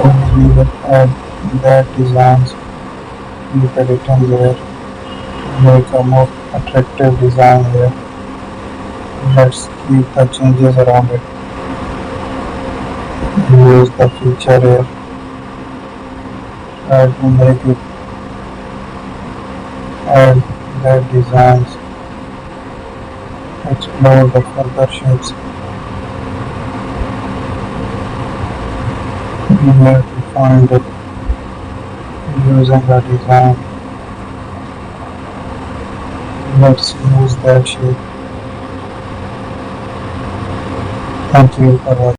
We will add that designs, look at it on there, make a more attractive design here. Let's keep the changes around it. Use the feature here. Try to make it add that designs. Explore the further shapes. You have to find it using the design. Let's use that shape. Thank you for watching.